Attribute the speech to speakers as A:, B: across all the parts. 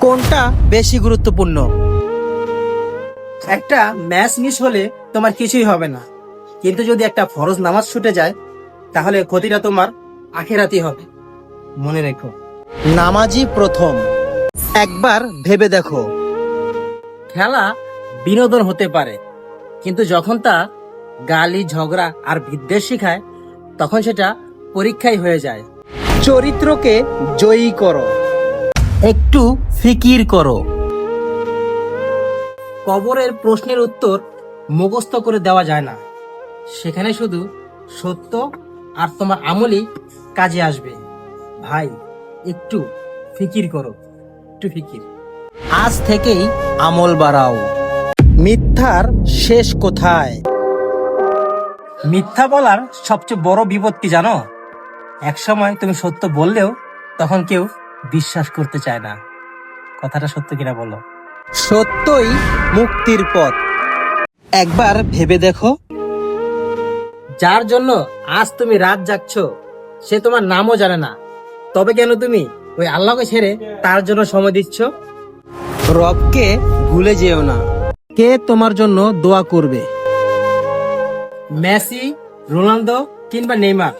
A: কোনটা বেশি গুরুত্বপূর্ণ?
B: একটা ম্যাচ মিস হলে তোমার কিছুই হবে না, কিন্তু যদি একটা ফরজ নামাজ ছুটে যায় তাহলে ক্ষতিটা তোমার আখেরাতি হবে, মনে রেখো।
A: নামাজই প্রথম। একবার ভেবে দেখো,
B: খেলা বিনোদন হতে পারে, কিন্তু যখন তা গালি, ঝগড়া আর বিদ্বেষ শিখায় তখন সেটা পরীক্ষাই হয়ে যায়।
A: চরিত্রকে জয়ী করো। একটু ফিকির করো।
B: কবরের প্রশ্নের উত্তর মুখস্থ করে দেওয়া যায় না, সেখানে শুধু সত্য আর তোমার আমলই কাজে আসবে। ভাই, একটু ফিকির করো, একটু ফিকির।
A: আজ থেকেই আমল বাড়াও। মিথ্যার শেষ কোথায়?
B: মিথ্যা বলার সবচেয়ে বড় বিপদ কি জানো? একসময় তুমি সত্য বললেও তখন কেউ বিশ্বাস করতে চায় না। কথাটা সত্য কিনা বলো?
A: সত্যই মুক্তির পথ। একবার ভেবে দেখো,
B: যার জন্য আজ তুমি রাত জাগছো সে তোমার নামও জানে না, তবে কেন তুমি ওই আল্লাহকে ছেড়ে তার জন্য সময় দিচ্ছ?
A: রবকে ভুলে যেও না। কে তোমার জন্য দোয়া করবে?
B: মেসি, রোনালদো কিংবা নেইমার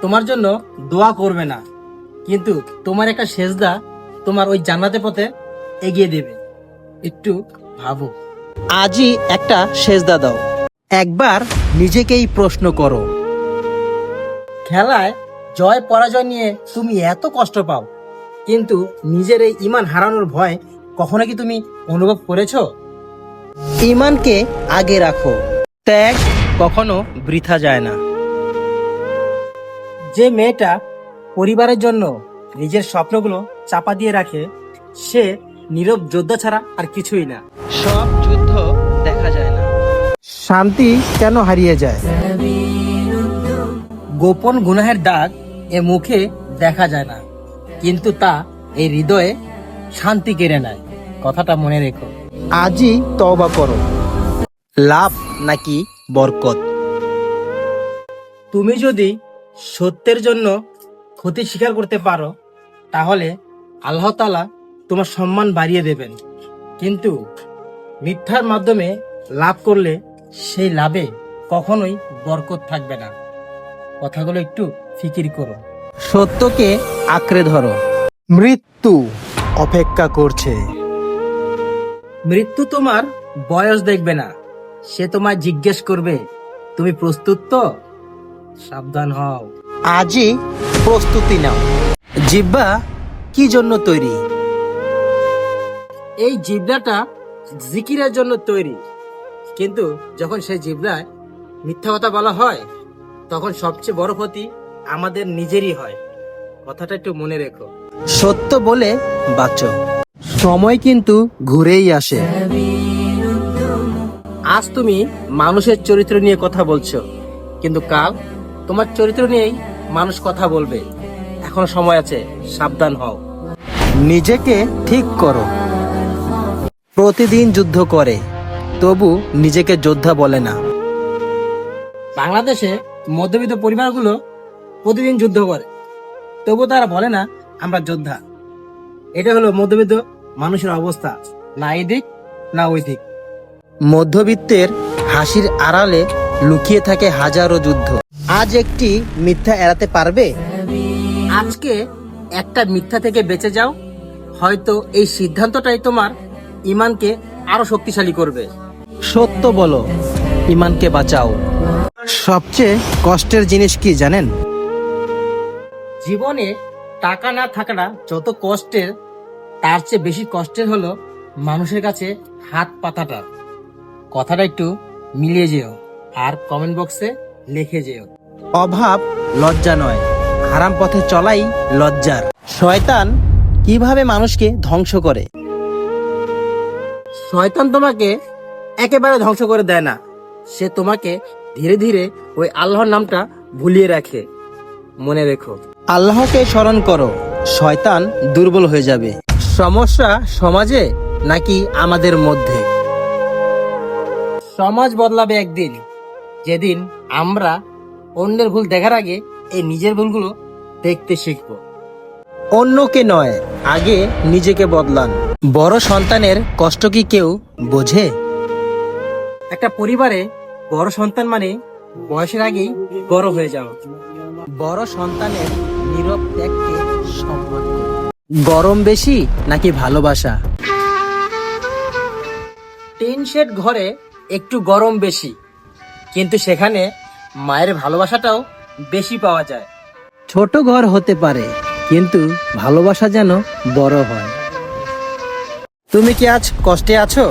B: তোমার জন্য দোয়া করবে না, কিন্তু তোমার একটা সেজদা তোমার ওই জান্নাতের পথে এগিয়ে দেবে। একটু ভাবো।
A: আজই একটা সেজদা দাও। একবার নিজেকেই প্রশ্ন করো,
B: খেলায় জয় পরাজয় নিয়ে তুমি এত কষ্ট পাও, কিন্তু নিজের এই ঈমান হারানোর ভয় কখনো কি তুমি অনুভব করেছো?
A: ঈমানকে আগে রাখো। ত্যাগ কখনো বৃথা যায় না।
B: যে মেয়েটা পরিবারের জন্য নিজের স্বপ্নগুলো চাপা দিয়ে রাখে সে নীরব যোদ্ধা ছাড়া আর কিছুই না।
A: সব যুদ্ধ দেখা যায় না। শান্তি কেন হারিয়ে যায়?
B: গোপন গুনাহের দাগ এ মুখে দেখা যায় না, কিন্তু তা এই হৃদয়ে শান্তি কেড়ে নেয়। কথাটা মনে রেখো।
A: আজই তওবা করো। লাভ নাকি বরকত?
B: তুমি যদি সত্যের জন্য ক্ষতি স্বীকার করতে পারো তাহলে আল্লাহ তাআলা তোমার সম্মান বাড়িয়ে দেবেন, কিন্তু মিথ্যার মাধ্যমে লাভ করলে সেই লাভে কখনোই বরকত থাকবে না। কথাগুলো একটু ফিকির করো।
A: সত্যকে আঁকড়ে ধরো। মৃত্যু অপেক্ষা করছে।
B: মৃত্যু তোমার বয়স দেখবে না, সে তোমায় জিজ্ঞেস করবে তুমি প্রস্তুত তো? সাবধান হও।
A: আজই প্রস্তুতি নাও। জিহ্বা কি জন্য তৈরি?
B: এই জিহ্বাটা জিকিরের জন্য তৈরি, কিন্তু যখন সেই জিহ্বায় মিথ্যা কথা বলা হয় তখন সবচেয়ে বড় ক্ষতি আমাদের নিজেরই হয়। কথাটা একটু মনে রেখো।
A: সত্য বলে বাঁচো। সময় কিন্তু ঘুরেই আসে।
B: আজ তুমি মানুষের চরিত্র নিয়ে কথা বলছো, কিন্তু কাল তোমার চরিত্র নিয়েই মানুষ কথা বলবে। এখনো সময় আছে, সাবধান হও।
A: নিজেকে ঠিক করো। প্রতিদিন যুদ্ধ করে, তবু নিজেকে যোদ্ধা বলে না।
B: বাংলাদেশে মধ্যবিত্ত পরিবারগুলো প্রতিদিন যুদ্ধ করে, তবু তারা বলে না আমরা যোদ্ধা। এটা হলো মধ্যবিত্ত মানুষের অবস্থা, না এই দিক না ওই দিক।
A: মধ্যবিত্তের হাসির আড়ালে লুকিয়ে থাকে হাজারো যুদ্ধ। আজ একটি মিথ্যা এড়াতে পারবে?
B: আজকে একটা মিথ্যা থেকে বেঁচে যাও, হয়তো এই সিদ্ধান্তটাই তোমার ঈমানকে আরো শক্তিশালী করবে।
A: সত্য বলো, ঈমানকে বাঁচাও। সবচেয়ে কষ্টের জিনিস কি জানেন?
B: জীবনে টাকা না থাকাটা যত কষ্টের, তার চেয়ে বেশি কষ্টের হলো মানুষের কাছে হাত পাতাটা। কথাটা একটু মিলিয়ে যেও আর কমেন্ট বক্সে লিখে যেও।
A: অভাব লজ্জা নয়, হারাম পথে চলাই লজ্জার। শয়তান কিভাবে মানুষকে ধ্বংস করে?
B: শয়তান তোমাকে একেবারে ধ্বংস করে দেয় না, সে তোমাকে ধীরে ধীরে ওই আল্লাহর নামটা ভুলিয়ে রাখে। মনে রেখো।
A: আল্লাহকে স্মরণ করো, শয়তান দুর্বল হয়ে যাবে। সমস্যা সমাজে নাকি আমাদের মধ্যে?
B: সমাজ বদলাবে একদিন, যেদিন আমরা অন্যের ভুল দেখার আগে এই নিজের ভুলগুলো দেখতে শিখবো।
A: অন্যকে নয়, আগে নিজেকে বদলান। বড় সন্তানের কষ্ট কি কেউ বোঝে?
B: একটা পরিবারে বড় সন্তান মানে বয়সের আগেই বড় হয়ে যাওয়া।
A: বড় সন্তানের নীরব ত্যাগকে সম্মান করুন। গরম বেশি নাকি ভালোবাসা?
B: টিন শেড ঘরে একটু গরম বেশি, কিন্তু সেখানে মায়ের ভালোবাসাটাও বেশি পাওয়া যায়।
A: ছোট ঘর হতে পারে, কিন্তু ভালোবাসা যেন বড় হয়। তুমি কি আজ কষ্টে আছো?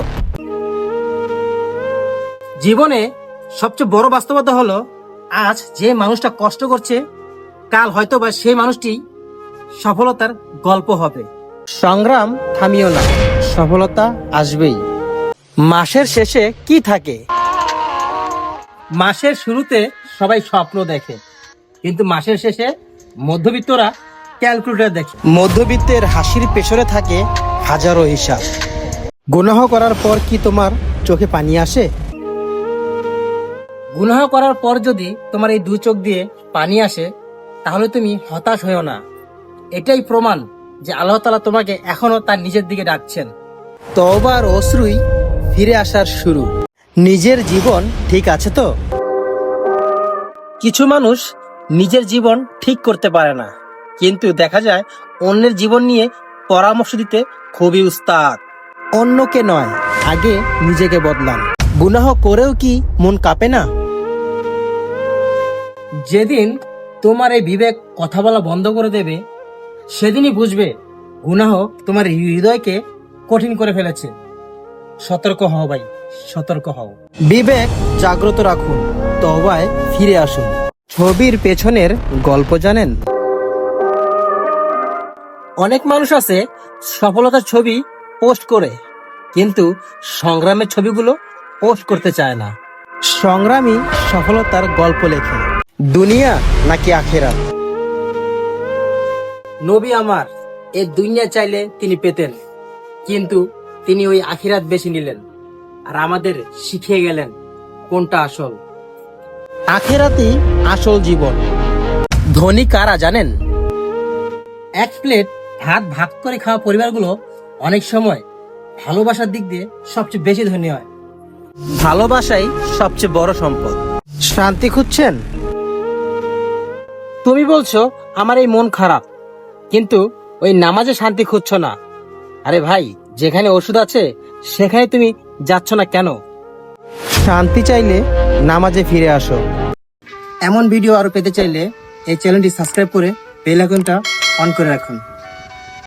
B: জীবনে সবচেয়ে বড় বাস্তবতা হলো, আজ যে মানুষটা কষ্ট করছে, কাল হয়তো বা সেই মানুষটি সফলতার গল্প হবে।
A: সংগ্রাম থামিও না, সফলতা আসবেই। মাসের শেষে কি থাকে?
B: মাসের শুরুতে সবাই স্বপ্ন দেখে, কিন্তু মাসের শেষে মধ্যবিত্তরা ক্যালকুলেটর দেখে।
A: মধ্যবিত্তের হাসির পেছনে থাকে হাজারো হিসাব। গুনাহ করার পর কি তোমার চোখে পানি আসে?
B: গুনাহ করার পর যদি তোমার এই দুই চোখ দিয়ে পানি আসে, তাহলে তুমি হতাশ হয়েও না। এটাই প্রমাণ যে আল্লাহ তাআলা তোমাকে এখনো তার নিজের দিকে ডাকছেন।
A: তওবার অশ্রুই ফিরে আসার শুরু। নিজের জীবন ঠিক আছে তো?
B: কিছু মানুষ নিজের জীবন ঠিক করতে পারে না, কিন্তু দেখা যায় অন্যের জীবন নিয়ে পরামর্শ দিতে খুবই উস্তাদ।
A: অন্যকে নয়, আগে নিজেকে বদলান। গুনাহ করেও কি মন কাঁপে না?
B: যেদিন তোমার এই বিবেক কথা বলা বন্ধ করে দেবে, সেদিনই বুঝবে গুনাহ তোমার হৃদয়কে কঠিন করে ফেলেছে। সতর্ক হও ভাই, সতর্ক হও।
A: বিবেক জাগ্রত রাখুন, তওবায় ফিরে আসুন। ছবির পেছনের গল্প জানেন?
B: অনেক মানুষ আছে সফলতার ছবি পোস্ট করে, কিন্তু সংগ্রামের ছবিগুলো পোস্ট করতে চায় না।
A: সংগ্রামী সফলতার গল্প লেখে। দুনিয়া নাকি আখেরাত?
B: নবী আমার এই দুনিয়া চাইলে তিনি পেতেন, কিন্তু তিনি ওই আখিরাত বেছে নিলেন, আর আমাদের শিখিয়ে গেলেন কোনটা আসল।
A: আখেরাতই আসল জীবন। ধনী কারা জানেন?
B: এক প্লেট ভাত ভাগ করে খাওয়া পরিবারগুলো অনেক সময় ভালোবাসার দিক দিয়ে সবচেয়ে বেশি ধনী হয়।
A: ভালোবাসাই সবচেয়ে বড় সম্পদ। শান্তি খুঁজছেন?
B: তুমি বলছো আমার এই মন খারাপ, কিন্তু ওই নামাজে শান্তি খুঁজছো না। আরে ভাই, যেখানে ওষুধ আছে সেখানে তুমি যাচ্ছ না কেন?
A: শান্তি চাইলে নামাজে ফিরে আসো।
B: এমন ভিডিও আরো পেতে চাইলে এই চ্যানেলটি সাবস্ক্রাইব করে বেল আইকনটা অন করে রাখুন।